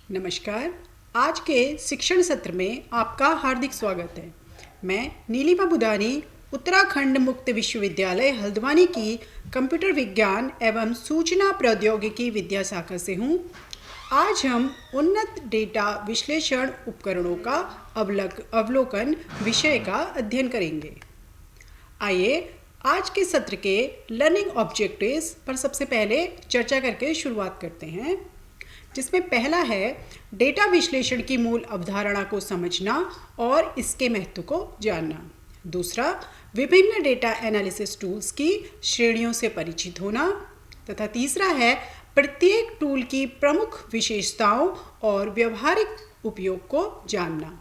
नमस्कार। आज के शिक्षण सत्र में आपका हार्दिक स्वागत है। मैं नीलिमा बुदानी उत्तराखंड मुक्त विश्वविद्यालय हल्द्वानी की कंप्यूटर विज्ञान एवं सूचना प्रौद्योगिकी विद्या शाखा से हूँ। आज हम उन्नत डेटा विश्लेषण उपकरणों का अवलोकन विषय का अध्ययन करेंगे। आइए आज के सत्र के लर्निंग ऑब्जेक्टिव्स पर सबसे पहले चर्चा करके शुरुआत करते हैं, जिसमें पहला है डेटा विश्लेषण की मूल अवधारणा को समझना और इसके महत्व को जानना। दूसरा, विभिन्न डेटा एनालिसिस टूल्स की श्रेणियों से परिचित होना। तथा तीसरा है प्रत्येक टूल की प्रमुख विशेषताओं और व्यवहारिक उपयोग को जानना।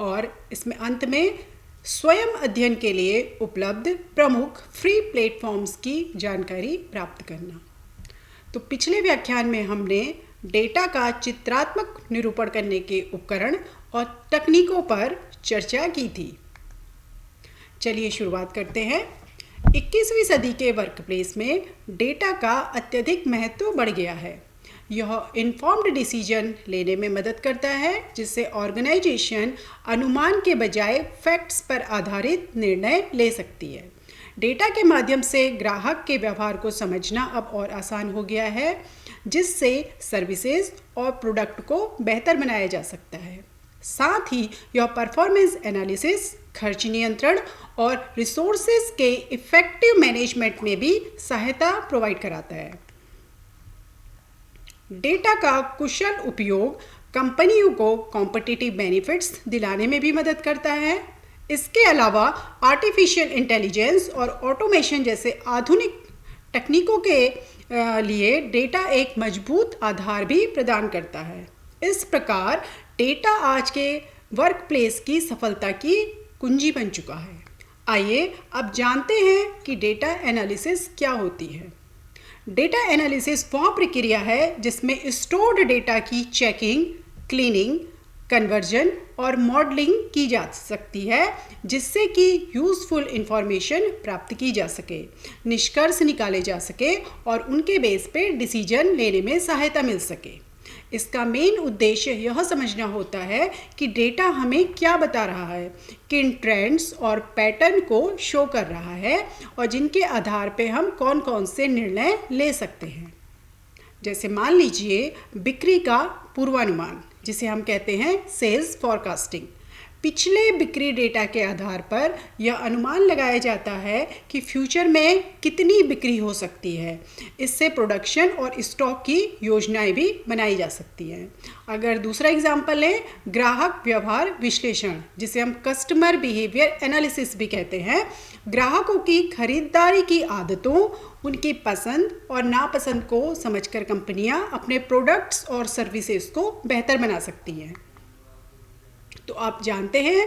और इसमें अंत में स्वयं अध्ययन के लिए उपलब्ध प्रमुख फ्री प्लेटफॉर्म्स की जानकारी प्राप्त करना। तो पिछले व्याख्यान में हमने डेटा का चित्रात्मक निरूपण करने के उपकरण और तकनीकों पर चर्चा की थी। चलिए शुरुआत करते हैं। 21वीं सदी के वर्कप्लेस में डेटा का अत्यधिक महत्व बढ़ गया है। यह इन्फॉर्म्ड डिसीजन लेने में मदद करता है, जिससे ऑर्गेनाइजेशन अनुमान के बजाय फैक्ट्स पर आधारित निर्णय ले सकती है। डेटा के माध्यम से ग्राहक के व्यवहार को समझना अब और आसान हो गया है, जिससे सर्विसेज और प्रोडक्ट को बेहतर बनाया जा सकता है। साथ ही यह परफॉर्मेंस एनालिसिस, खर्च नियंत्रण और रिसोर्सेज के इफेक्टिव मैनेजमेंट में भी सहायता प्रोवाइड कराता है। डेटा का कुशल उपयोग कंपनियों को कॉम्पिटिटिव बेनिफिट्स दिलाने में भी मदद करता है। इसके अलावा आर्टिफिशियल इंटेलिजेंस और ऑटोमेशन जैसे आधुनिक तकनीकों के लिए डेटा एक मजबूत आधार भी प्रदान करता है। इस प्रकार डेटा आज के वर्कप्लेस की सफलता की कुंजी बन चुका है। आइए अब जानते हैं कि डेटा एनालिसिस क्या होती है। डेटा एनालिसिस वह प्रक्रिया है जिसमें स्टोर्ड डेटा की चेकिंग, क्लीनिंग, कन्वर्जन और मॉडलिंग की जा सकती है, जिससे कि यूज़फुल इंफॉर्मेशन प्राप्त की जा सके, निष्कर्ष निकाले जा सके और उनके बेस पे डिसीजन लेने में सहायता मिल सके। इसका मेन उद्देश्य यह समझना होता है कि डेटा हमें क्या बता रहा है, किन ट्रेंड्स और पैटर्न को शो कर रहा है और जिनके आधार पे हम कौन कौन से निर्णय ले सकते हैं। जैसे मान लीजिए बिक्री का पूर्वानुमान, जिसे हम कहते हैं सेल्स फॉरकास्टिंग। पिछले बिक्री डेटा के आधार पर यह अनुमान लगाया जाता है कि फ्यूचर में कितनी बिक्री हो सकती है। इससे प्रोडक्शन और स्टॉक की योजनाएं भी बनाई जा सकती हैं। अगर दूसरा एग्जांपल लें, ग्राहक व्यवहार विश्लेषण, जिसे हम कस्टमर बिहेवियर एनालिसिस भी कहते हैं। ग्राहकों की खरीदारी की आदतों, उनकी पसंद और नापसंद को समझकर कंपनियां अपने प्रोडक्ट्स और सर्विसेज को बेहतर बना सकती हैं। तो आप जानते हैं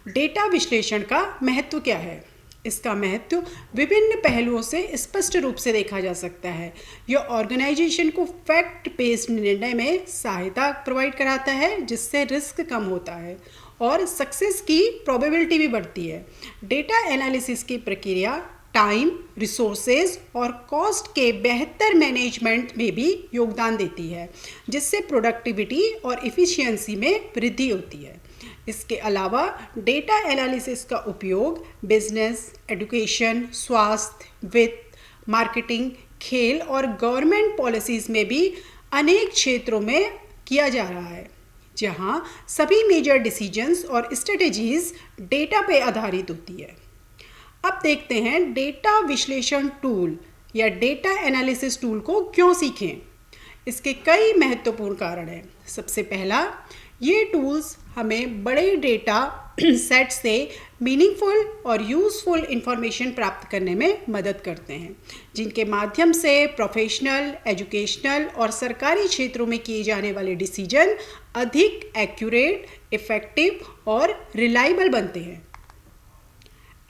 डेटा विश्लेषण का महत्व क्या है। इसका महत्व विभिन्न पहलुओं से स्पष्ट रूप से देखा जा सकता है। यह ऑर्गेनाइजेशन को फैक्ट बेस्ड निर्णय में सहायता प्रोवाइड कराता है, जिससे रिस्क कम होता है और सक्सेस की प्रोबेबिलिटी भी बढ़ती है। डेटा एनालिसिस की प्रक्रिया टाइम, रिसोर्सेज और कॉस्ट के बेहतर मैनेजमेंट में भी योगदान देती है, जिससे प्रोडक्टिविटी और इफ़िशियंसी में वृद्धि होती है। इसके अलावा डेटा एनालिसिस का उपयोग बिजनेस, एजुकेशन, स्वास्थ्य, वित्त, मार्केटिंग, खेल और गवर्नमेंट पॉलिसीज़ में भी अनेक क्षेत्रों में किया जा रहा है, जहां सभी मेजर डिसीजंस और स्ट्रेटजीज डेटा पे आधारित होती है। अब देखते हैं डेटा विश्लेषण टूल या डेटा एनालिसिस टूल को क्यों सीखें। इसके कई महत्वपूर्ण कारण हैं। सबसे पहला, ये टूल्स हमें बड़े डेटा सेट से मीनिंगफुल और यूज़फुल इंफॉर्मेशन प्राप्त करने में मदद करते हैं, जिनके माध्यम से प्रोफेशनल, एजुकेशनल और सरकारी क्षेत्रों में किए जाने वाले डिसीजन अधिक एक्यूरेट, इफ़ेक्टिव और रिलायबल बनते हैं।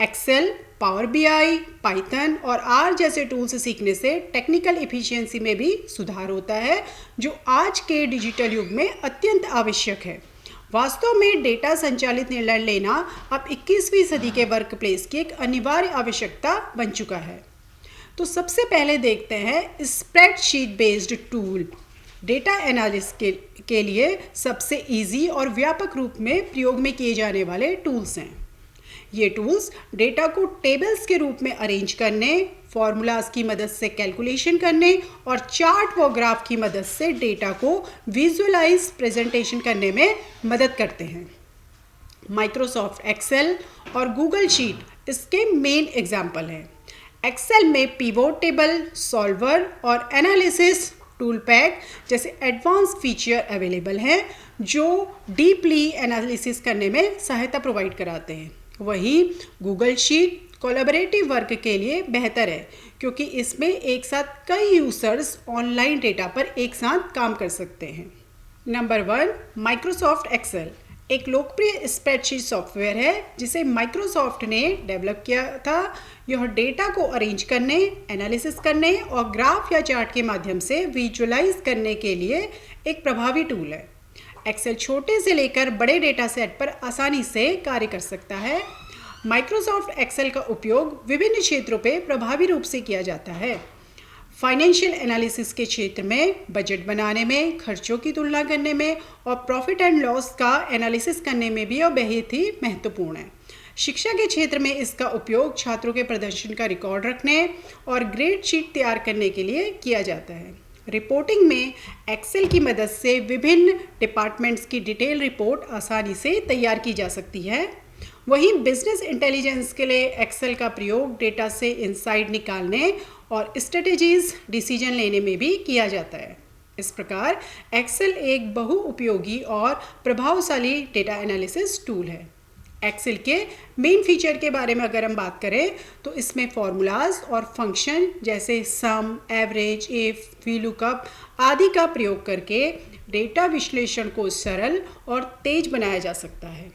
एक्सेल, पावर बीआई, पाइथन और आर जैसे टूल्स सीखने से टेक्निकल इफ़िशियंसी में भी सुधार होता है, जो आज के डिजिटल युग में अत्यंत आवश्यक है। वास्तव में डेटा संचालित निर्णय लेना अब 21वीं सदी के वर्कप्लेस की एक अनिवार्य आवश्यकता बन चुका है। तो सबसे पहले देखते हैं spreadsheet based tool data analysis के लिए सबसे इजी और व्यापक रूप में प्रयोग में किए जाने वाले टूल्स हैं। ये टूल्स डेटा को टेबल्स के रूप में अरेंज करने, फॉर्मूलाज की मदद से कैलकुलेशन करने और चार्ट व ग्राफ की मदद से डेटा को विजुअलाइज प्रेजेंटेशन करने में मदद करते हैं। माइक्रोसॉफ्ट एक्सेल और गूगल शीट इसके मेन एग्जाम्पल हैं। एक्सेल में पिवोट टेबल, सॉल्वर और एनालिसिस टूल पैक जैसे एडवांस फीचर अवेलेबल हैं जो डीपली एनालिसिस करने में सहायता प्रोवाइड कराते हैं। वहीं गूगल शीट कोलैबोरेटिव वर्क के लिए बेहतर है क्योंकि इसमें एक साथ कई यूजर्स ऑनलाइन डेटा पर एक साथ काम कर सकते हैं। नंबर 1, माइक्रोसॉफ्ट एक्सेल एक लोकप्रिय स्प्रेडशीट सॉफ्टवेयर है जिसे माइक्रोसॉफ्ट ने डेवलप किया था। यह डेटा को अरेंज करने, एनालिसिस करने और ग्राफ या चार्ट के माध्यम से विजुअलाइज करने के लिए एक प्रभावी टूल है। एक्सेल छोटे से लेकर बड़े डेटा सेट पर आसानी से कार्य कर सकता है। माइक्रोसॉफ्ट एक्सेल का उपयोग विभिन्न क्षेत्रों पर प्रभावी रूप से किया जाता है। फाइनेंशियल एनालिसिस के क्षेत्र में बजट बनाने में, खर्चों की तुलना करने में और प्रॉफिट एंड लॉस का एनालिसिस करने में भी यह बेहद ही महत्वपूर्ण है। शिक्षा के क्षेत्र में इसका उपयोग छात्रों के प्रदर्शन का रिकॉर्ड रखने और ग्रेड शीट तैयार करने के लिए किया जाता है। रिपोर्टिंग में एक्सेल की मदद से विभिन्न डिपार्टमेंट्स की डिटेल रिपोर्ट आसानी से तैयार की जा सकती है। वहीं बिजनेस इंटेलिजेंस के लिए एक्सेल का प्रयोग डेटा से इंसाइट निकालने और स्ट्रेटेजीज डिसीजन लेने में भी किया जाता है। इस प्रकार एक्सेल एक बहुउपयोगी और प्रभावशाली डेटा एनालिसिस टूल है। एक्सेल के मेन फीचर के बारे में अगर हम बात करें तो इसमें फॉर्मूलाज और फंक्शन जैसे सम, एवरेज, इफ, वीलुकअप आदि का प्रयोग करके डेटा विश्लेषण को सरल और तेज बनाया जा सकता है।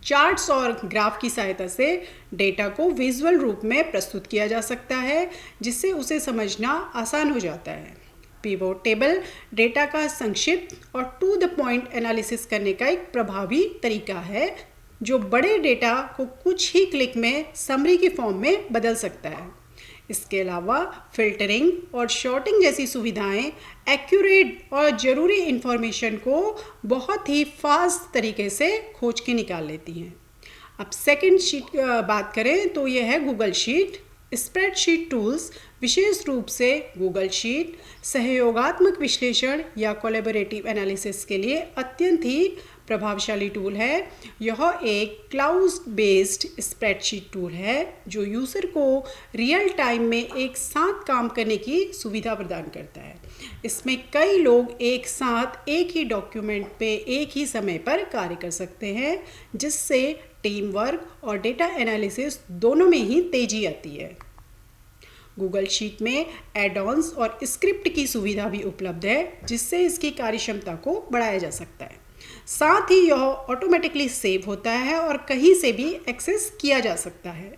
चार्ट्स और ग्राफ की सहायता से डेटा को विजुअल रूप में प्रस्तुत किया जा सकता है जिससे उसे समझना आसान हो जाता है। पिवोट टेबल डेटा का संक्षिप्त और टू द पॉइंट एनालिसिस करने का एक प्रभावी तरीका है जो बड़े डेटा को कुछ ही क्लिक में समरी की फॉर्म में बदल सकता है। इसके अलावा फिल्टरिंग और शॉर्टिंग जैसी सुविधाएं एक्यूरेट और ज़रूरी इन्फॉर्मेशन को बहुत ही फास्ट तरीके से खोज के निकाल लेती हैं। अब सेकंड शीट बात करें तो यह है गूगल शीट। स्प्रेडशीट टूल्स विशेष रूप से गूगल शीट सहयोगात्मक विश्लेषण या कोलैबोरेटिव एनालिसिस के लिए अत्यंत ही प्रभावशाली टूल है। यह एक क्लाउड बेस्ड स्प्रेडशीट टूल है जो यूज़र को रियल टाइम में एक साथ काम करने की सुविधा प्रदान करता है। इसमें कई लोग एक साथ एक ही डॉक्यूमेंट पे एक ही समय पर कार्य कर सकते हैं जिससे टीम वर्क और डेटा एनालिसिस दोनों में ही तेजी आती है। गूगल शीट में एड-ऑन्स और स्क्रिप्ट की सुविधा भी उपलब्ध है जिससे इसकी कार्यक्षमता को बढ़ाया जा सकता है। साथ ही यह ऑटोमेटिकली सेव होता है और कहीं से भी एक्सेस किया जा सकता है।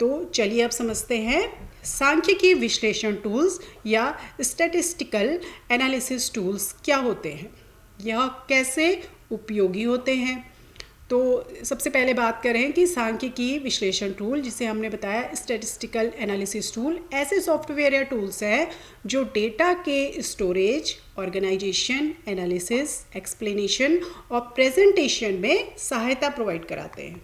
तो चलिए अब समझते हैं सांख्यिकी विश्लेषण टूल्स या स्टैटिस्टिकल एनालिसिस टूल्स क्या होते हैं, यह कैसे उपयोगी होते हैं। तो सबसे पहले बात करें कि सांख्यिकी विश्लेषण टूल जिसे हमने बताया स्टैटिस्टिकल एनालिसिस टूल ऐसे सॉफ्टवेयर या टूल्स हैं जो डेटा के स्टोरेज, ऑर्गेनाइजेशन, एनालिसिस, एक्सप्लेनेशन और प्रेजेंटेशन में सहायता प्रोवाइड कराते हैं।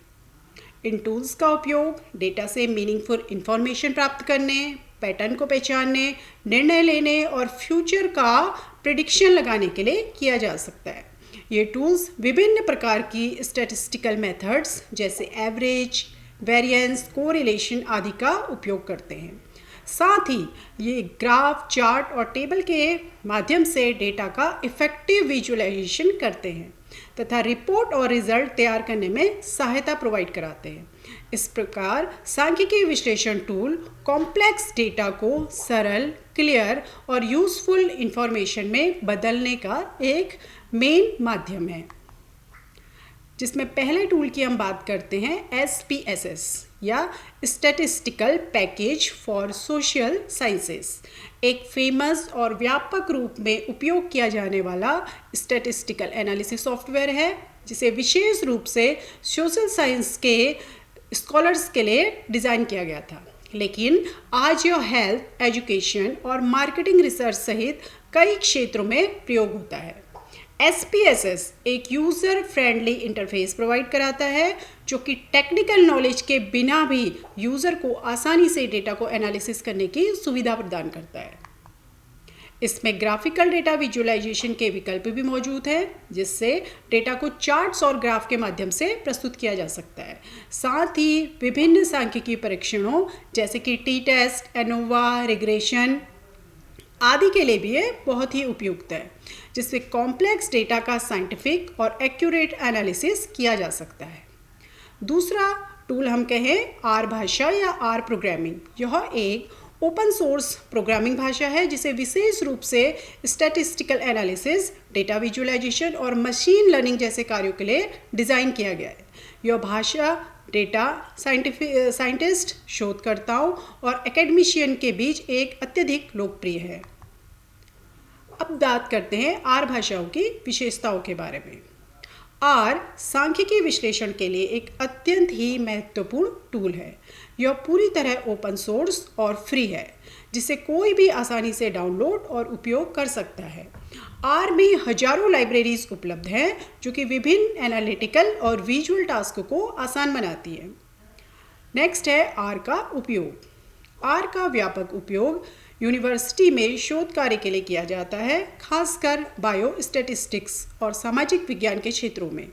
इन टूल्स का उपयोग डेटा से मीनिंगफुल इंफॉर्मेशन प्राप्त करने, पैटर्न को पहचानने, निर्णय लेने और फ्यूचर का प्रिडिक्शन लगाने के लिए किया जा सकता है। ये टूल्स विभिन्न प्रकार की स्टैटिस्टिकल मेथड्स जैसे एवरेज, वेरिएंस, कोरिलेशन आदि का उपयोग करते हैं। साथ ही ये ग्राफ, चार्ट और टेबल के माध्यम से डेटा का इफेक्टिव विजुअलाइजेशन करते हैं तथा रिपोर्ट और रिजल्ट तैयार करने में सहायता प्रोवाइड कराते हैं। इस प्रकार सांख्यिकी विश्लेषण टूल कॉम्प्लेक्स डेटा को सरल, क्लियर और यूजफुल इंफॉर्मेशन में बदलने का एक मेन माध्यम है। जिसमें पहले टूल की हम बात करते हैं SPSS या statistical package for social sciences. एक फेमस और व्यापक रूप में उपयोग किया जाने वाला स्टैटिस्टिकल एनालिसिस सॉफ्टवेयर है जिसे विशेष रूप से सोशल साइंस के स्कॉलर्स के लिए डिज़ाइन किया गया था। लेकिन आज यह हेल्थ, एजुकेशन और मार्केटिंग रिसर्च सहित कई क्षेत्रों में प्रयोग होता है। SPSS एक यूज़र फ्रेंडली इंटरफेस प्रोवाइड कराता है जो कि टेक्निकल नॉलेज के बिना भी यूज़र को आसानी से डेटा को एनालिसिस करने की सुविधा प्रदान करता है। इसमें ग्राफिकल डेटा विजुअलाइजेशन के विकल्प भी मौजूद हैं, जिससे डेटा को चार्ट्स और ग्राफ के माध्यम से प्रस्तुत किया जा सकता है। साथ ही विभिन्न सांख्यिकीय परीक्षणों जैसे कि T-टेस्ट, एनोवा, रिग्रेशन आदि के लिए भी ये बहुत ही उपयुक्त है, जिससे कॉम्प्लेक्स डेटा का साइंटिफिक और एक्यूरेट एनालिसिस किया जा सकता है। दूसरा टूल हम कहें R भाषा या R प्रोग्रामिंग। यह एक ओपन सोर्स प्रोग्रामिंग भाषा है जिसे विशेष रूप से स्टैटिस्टिकल एनालिसिस, डेटा विजुअलाइजेशन और मशीन लर्निंग जैसे कार्यों के लिए डिज़ाइन किया गया है। यह भाषा डेटा साइंटिस्ट, शोधकर्ताओं और एकेडमिशियन के बीच एक अत्यधिक लोकप्रिय है। अब बात करते हैं R भाषाओं की विशेषताओं के बारे में। R सांख्यिकीय विश्लेषण के लिए एक अत्यंत ही महत्वपूर्ण टूल है। यह पूरी तरह ओपन सोर्स और फ्री है, जिसे कोई भी आसानी से डाउनलोड और उपयोग कर सकता है। R में हजारों लाइब्रेरीज उपलब्ध हैं जो कि विभिन्न एनालिटिकल और विजुअल टास्क को आसान बनाती है। नेक्स्ट है R का उपयोग। R का व्यापक उपयोग यूनिवर्सिटी में शोध कार्य के लिए किया जाता है, खासकर बायोस्टैटिस्टिक्स और सामाजिक विज्ञान के क्षेत्रों में।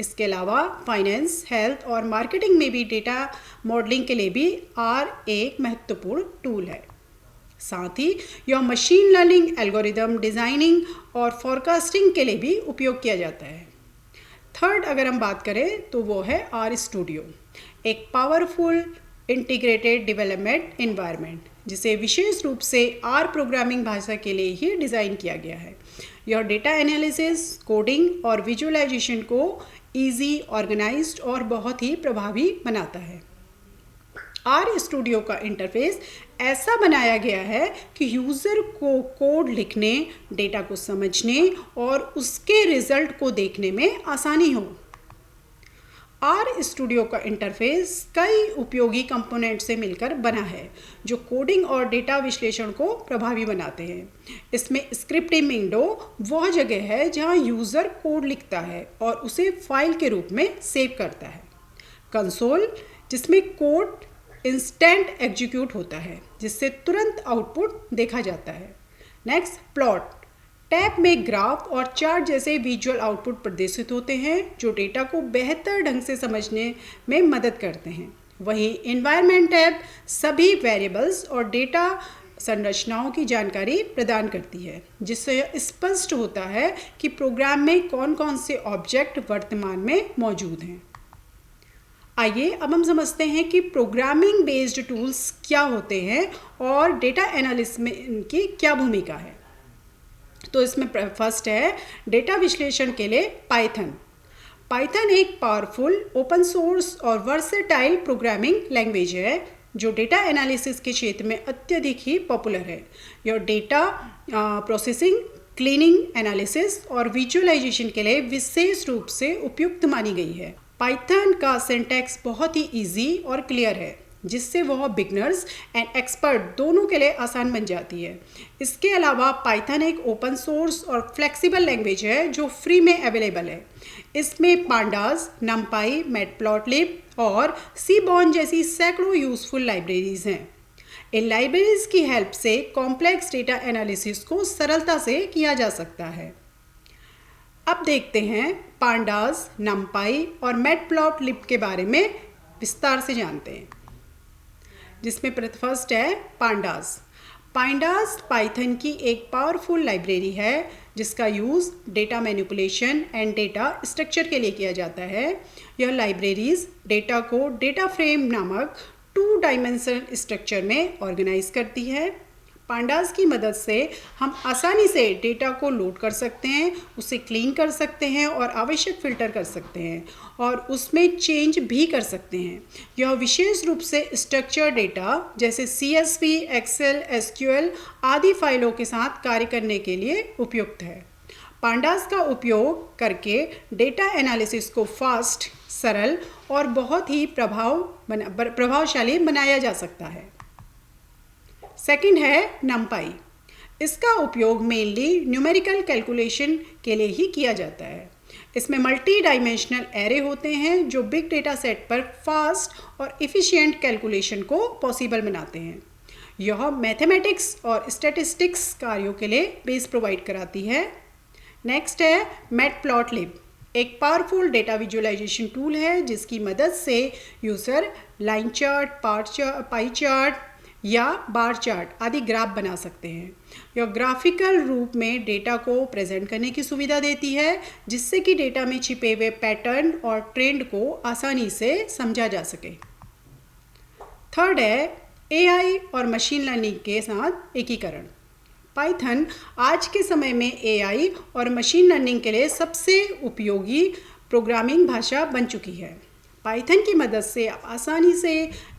इसके अलावा फाइनेंस, हेल्थ और मार्केटिंग में भी डेटा मॉडलिंग के लिए भी R एक महत्वपूर्ण टूल है। साथ ही यह मशीन लर्निंग, एल्गोरिदम डिज़ाइनिंग और फॉरकास्टिंग के लिए भी उपयोग किया जाता है। थर्ड अगर हम बात करें तो वो है R स्टूडियो, एक पावरफुल इंटीग्रेटेड डेवलपमेंट एनवायरनमेंट जिसे विशेष रूप से R प्रोग्रामिंग भाषा के लिए ही डिज़ाइन किया गया है। यह डेटा एनालिसिस, कोडिंग और विजुअलाइजेशन को इजी, ऑर्गेनाइज्ड और बहुत ही प्रभावी बनाता है। R स्टूडियो का इंटरफेस ऐसा बनाया गया है कि यूज़र को कोड लिखने, डेटा को समझने और उसके रिजल्ट को देखने में आसानी हो। R स्टूडियो का इंटरफेस कई उपयोगी कंपोनेंट से मिलकर बना है जो कोडिंग और डेटा विश्लेषण को प्रभावी बनाते हैं। इसमें स्क्रिप्टिंग विंडो वह जगह है जहां यूज़र कोड लिखता है और उसे फाइल के रूप में सेव करता है। कंसोल, जिसमें कोड इंस्टेंट एग्जीक्यूट होता है जिससे तुरंत आउटपुट देखा जाता है। Next, plot. टैब में ग्राफ और चार्ट जैसे विजुअल आउटपुट प्रदर्शित होते हैं जो डेटा को बेहतर ढंग से समझने में मदद करते हैं। वहीं एनवायरनमेंट टैब सभी वेरिएबल्स और डेटा संरचनाओं की जानकारी प्रदान करती है, जिससे यह स्पष्ट होता है कि प्रोग्राम में कौन कौन से ऑब्जेक्ट वर्तमान में मौजूद हैं। आइए अब हम समझते हैं कि प्रोग्रामिंग बेस्ड टूल्स क्या होते हैं और डेटा एनालिसिस में इनकी क्या भूमिका है। तो इसमें फर्स्ट है डेटा विश्लेषण के लिए पाइथन। पाइथन एक पावरफुल, ओपन सोर्स और वर्सेटाइल प्रोग्रामिंग लैंग्वेज है जो डेटा एनालिसिस के क्षेत्र में अत्यधिक ही पॉपुलर है। यह डेटा प्रोसेसिंग, क्लीनिंग, एनालिसिस और विजुअलाइजेशन के लिए विशेष रूप से उपयुक्त मानी गई है। पाइथन का सिंटैक्स बहुत ही इजी और क्लियर है, जिससे वह बिगनर्स एंड एक्सपर्ट दोनों के लिए आसान बन जाती है। इसके अलावा पाइथन एक ओपन सोर्स और फ्लेक्सिबल लैंग्वेज है जो फ्री में अवेलेबल है। इसमें पांडास, नमपाई, मैटप्लॉटलिब और सीबॉर्न जैसी सैकड़ों यूजफुल लाइब्रेरीज हैं। इन लाइब्रेरीज की हेल्प से कॉम्प्लेक्स डेटा एनालिसिस को सरलता से किया जा सकता है। अब देखते हैं पांडास, नमपाई और मैटप्लॉटलिब के बारे में विस्तार से जानते हैं, जिसमें फर्स्ट है पांडास। पांडास पाइथन की एक पावरफुल लाइब्रेरी है जिसका use data manipulation and data structure के लिए किया जाता है। यह लाइब्रेरीज डेटा को डेटा फ्रेम नामक 2 डायमेंशनल स्ट्रक्चर में ऑर्गेनाइज करती है। पांडास की मदद से हम आसानी से डेटा को लोड कर सकते हैं, उसे क्लीन कर सकते हैं और आवश्यक फ़िल्टर कर सकते हैं और उसमें चेंज भी कर सकते हैं। यह विशेष रूप से स्ट्रक्चर डेटा जैसे CSV, एक्सेल, SQL आदि फाइलों के साथ कार्य करने के लिए उपयुक्त है। पांडास का उपयोग करके डेटा एनालिसिस को फास्ट, सरल और बहुत ही प्रभावशाली बनाया जा सकता है। सेकंड है नमपाई। इसका उपयोग मेनली न्यूमेरिकल कैलकुलेशन के लिए ही किया जाता है। इसमें मल्टी डायमेंशनल एरे होते हैं जो बिग डेटा सेट पर फास्ट और इफ़िशिएंट कैलकुलेशन को पॉसिबल बनाते हैं। यह मैथमेटिक्स और स्टैटिस्टिक्स कार्यों के लिए बेस प्रोवाइड कराती है। नेक्स्ट है मैटप्लॉटलिब, एक पावरफुल डेटा विजुअलाइजेशन टूल है जिसकी मदद से user line chart, pie chart या बार चार्ट आदि ग्राफ बना सकते हैं। यह ग्राफिकल रूप में डेटा को प्रेजेंट करने की सुविधा देती है जिससे कि डेटा में छिपे हुए पैटर्न और ट्रेंड को आसानी से समझा जा सके। थर्ड है एआई और मशीन लर्निंग के साथ एकीकरण। पाइथन आज के समय में एआई और मशीन लर्निंग के लिए सबसे उपयोगी प्रोग्रामिंग भाषा बन चुकी है। पाइथन की मदद से आप आसानी से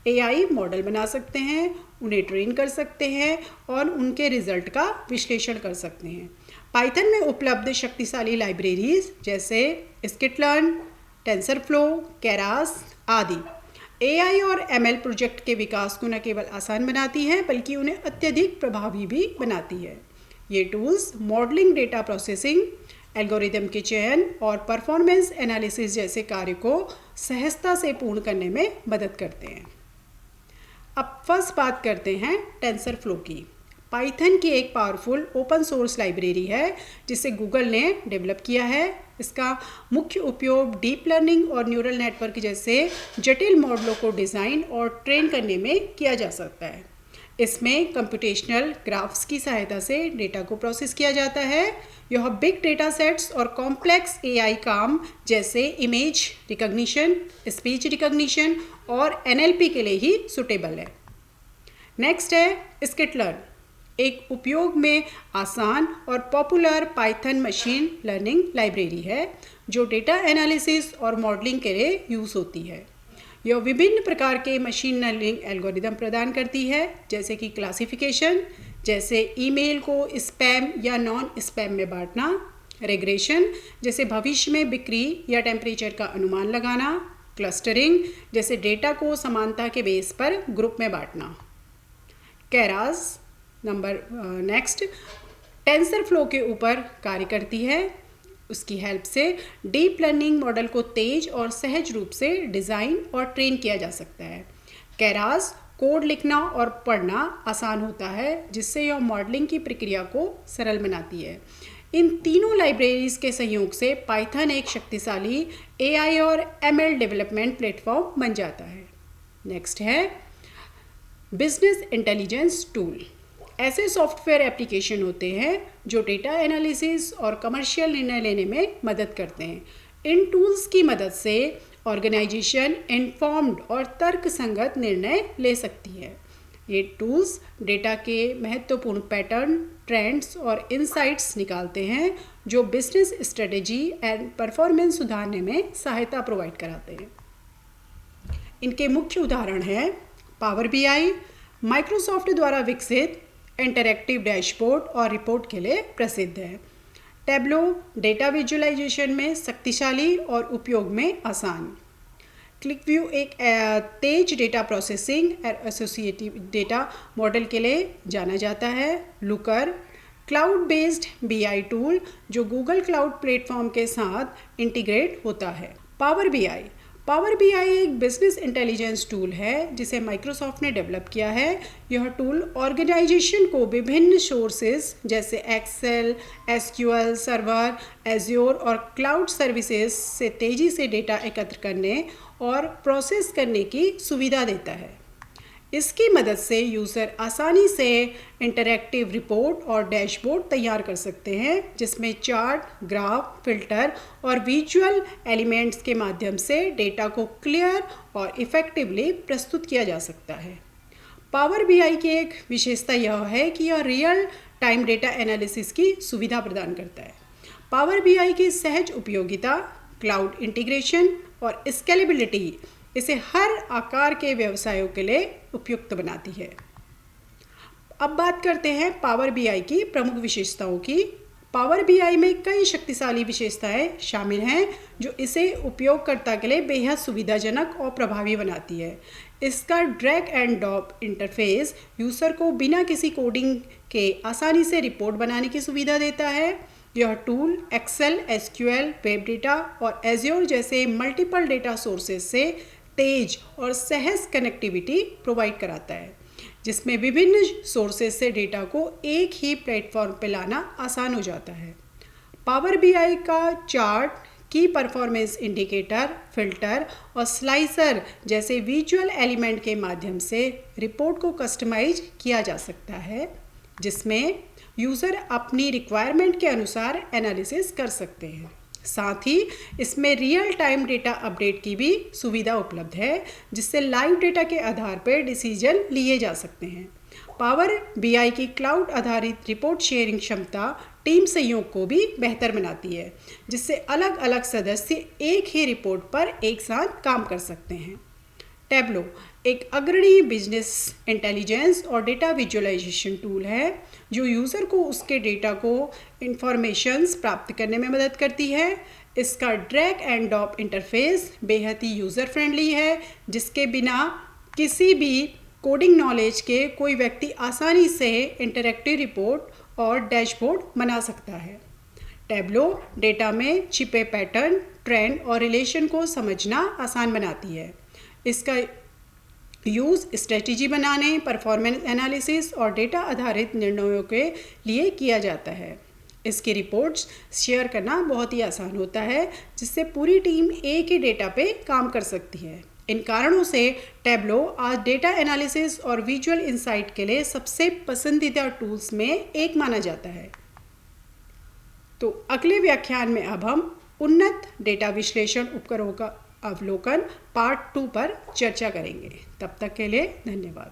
एआई मॉडल बना सकते हैं, उन्हें ट्रेन कर सकते हैं और उनके रिजल्ट का विश्लेषण कर सकते हैं। पाइथन में उपलब्ध शक्तिशाली लाइब्रेरीज जैसे स्किटलर्न, टेंसरफ्लो, केरास आदि एआई और एमएल प्रोजेक्ट के विकास को न केवल आसान बनाती है बल्कि उन्हें अत्यधिक प्रभावी भी बनाती है। ये tools modelling, data processing, algorithm के चयन और परफॉर्मेंस एनालिसिस जैसे कार्य को सहजता से पूर्ण करने में मदद करते हैं। अब फर्स्ट बात करते हैं टेंसरफ्लो की। पाइथन की एक पावरफुल ओपन सोर्स लाइब्रेरी है जिसे गूगल ने डेवलप किया है। इसका मुख्य उपयोग डीप लर्निंग और न्यूरल नेटवर्क जैसे जटिल मॉडलों को डिज़ाइन और ट्रेन करने में किया जा सकता है। इसमें कंप्यूटेशनल ग्राफ्स की सहायता से डेटा को प्रोसेस किया जाता है। यह बिग डेटा सेट्स और कॉम्प्लेक्स एआई काम जैसे इमेज रिकग्निशन, स्पीच रिकग्निशन और एनएलपी के लिए ही सुटेबल है। नेक्स्ट है स्किटलर्न, एक उपयोग में आसान और popular Python machine learning library है जो डेटा एनालिसिस और मॉडलिंग के लिए यूज़ होती है। यह विभिन्न प्रकार के मशीन लर्निंग एल्गोरिदम प्रदान करती है जैसे कि क्लासिफिकेशन, जैसे ईमेल को स्पैम या नॉन स्पैम में बांटना, रेग्रेशन जैसे भविष्य में बिक्री या टेम्परेचर का अनुमान लगाना, क्लस्टरिंग जैसे डेटा को समानता के बेस पर ग्रुप में बांटना। केरास नेक्स्ट टेंसरफ्लो के ऊपर कार्य करती है। उसकी हेल्प से डीप लर्निंग मॉडल को तेज और सहज रूप से डिज़ाइन और ट्रेन किया जा सकता है। केरास कोड लिखना और पढ़ना आसान होता है जिससे यह मॉडलिंग की प्रक्रिया को सरल बनाती है। इन तीनों लाइब्रेरीज के सहयोग से पाइथन एक शक्तिशाली एआई और एमएल डेवलपमेंट प्लेटफॉर्म बन जाता है। नेक्स्ट है बिजनेस इंटेलिजेंस टूल। ऐसे सॉफ्टवेयर एप्लीकेशन होते हैं जो डेटा एनालिसिस और कमर्शियल निर्णय लेने में मदद करते हैं। इन टूल्स की मदद से ऑर्गेनाइजेशन इन्फॉर्म्ड और तर्कसंगत निर्णय ले सकती है। ये टूल्स डेटा के महत्वपूर्ण पैटर्न, ट्रेंड्स और इनसाइट्स निकालते हैं जो बिजनेस स्ट्रेटेजी एंड परफॉर्मेंस सुधारने में सहायता प्रोवाइड कराते हैं। इनके मुख्य उदाहरण हैं पावर बीआई, माइक्रोसॉफ्ट द्वारा विकसित इंटरैक्टिव डैशबोर्ड और रिपोर्ट के लिए प्रसिद्ध है। टैब्लो डेटा विजुअलाइजेशन में शक्तिशाली और उपयोग में आसान। क्लिकव्यू एक तेज डेटा प्रोसेसिंग और एसोसिएटिव डेटा मॉडल के लिए जाना जाता है। Looker cloud based BI tool जो गूगल क्लाउड प्लेटफॉर्म के साथ इंटीग्रेट होता है। पावर बीआई एक बिजनेस इंटेलिजेंस टूल है जिसे माइक्रोसॉफ्ट ने डेवलप किया है। यह टूल ऑर्गेनाइजेशन को विभिन्न सोर्सेज जैसे एक्सेल, एसक्यूएल सर्वर, एज्योर और क्लाउड सर्विसेज से तेज़ी से डेटा एकत्र करने और प्रोसेस करने की सुविधा देता है। इसकी मदद से यूज़र आसानी से इंटरैक्टिव रिपोर्ट और डैशबोर्ड तैयार कर सकते हैं जिसमें चार्ट, ग्राफ, फिल्टर और विजुअल एलिमेंट्स के माध्यम से डेटा को क्लियर और इफ़ेक्टिवली प्रस्तुत किया जा सकता है। पावर बीआई की एक विशेषता यह है कि यह रियल टाइम डेटा एनालिसिस की सुविधा प्रदान करता है। पावर बीआई की सहज उपयोगिता, क्लाउड इंटीग्रेशन और स्केलेबिलिटी इसे हर आकार के व्यवसायों के लिए उपयुक्त बनाती है। अब बात करते हैं पावर बीआई की प्रमुख विशेषताओं की। पावर बीआई में कई शक्तिशाली विशेषताएं शामिल हैं जो इसे उपयोगकर्ता के लिए बेहद सुविधाजनक और प्रभावी बनाती है। इसका drag and drop interface user को बिना किसी कोडिंग के आसानी से रिपोर्ट बनाने की सुविधा देता है। यह tool Excel, SQL, web data और एज्योर जैसे मल्टीपल डेटा सोर्सेज से तेज और सहज कनेक्टिविटी प्रोवाइड कराता है, जिसमें विभिन्न सोर्सेज से डेटा को एक ही प्लेटफॉर्म पर लाना आसान हो जाता है। पावर बीआई का चार्ट, की परफॉर्मेंस इंडिकेटर, फिल्टर और स्लाइसर जैसे विजुअल एलिमेंट के माध्यम से रिपोर्ट को कस्टमाइज किया जा सकता है, जिसमें यूज़र अपनी रिक्वायरमेंट के अनुसार एनालिसिस कर सकते हैं। साथ ही इसमें रियल टाइम डेटा अपडेट की भी सुविधा उपलब्ध है, जिससे लाइव डेटा के आधार पर डिसीजन लिए जा सकते हैं। पावर बीआई की क्लाउड आधारित रिपोर्ट शेयरिंग क्षमता टीम सहयोग को भी बेहतर बनाती है, जिससे अलग अलग सदस्य एक ही रिपोर्ट पर एक साथ काम कर सकते हैं। टैब्लो एक अग्रणी बिजनेस इंटेलिजेंस और डेटा विजुअलाइजेशन टूल है जो यूज़र को उसके डेटा को इंफॉर्मेशंस प्राप्त करने में मदद करती है। इसका ड्रैग एंड ड्रॉप इंटरफेस बेहद ही यूज़र फ्रेंडली है, जिसके बिना किसी भी कोडिंग नॉलेज के कोई व्यक्ति आसानी से इंटरैक्टिव रिपोर्ट और डैशबोर्ड बना सकता है। टैब्लो डेटा में छिपे पैटर्न, ट्रेंड और रिलेशन को समझना आसान बनाती है। इसका यूज़ स्ट्रेटजी बनाने, परफॉर्मेंस एनालिसिस और डेटा आधारित निर्णयों के लिए किया जाता है। इसकी रिपोर्ट्स शेयर करना बहुत ही आसान होता है, जिससे पूरी टीम एक ही डेटा पे काम कर सकती है। इन कारणों से टैब्लो आज डेटा एनालिसिस और विजुअल इंसाइट के लिए सबसे पसंदीदा टूल्स में एक माना जाता है। तो अगले व्याख्यान में अब हम उन्नत डेटा विश्लेषण उपकरणों का अवलोकन पार्ट 2 पर चर्चा करेंगे। तब तक के लिए धन्यवाद।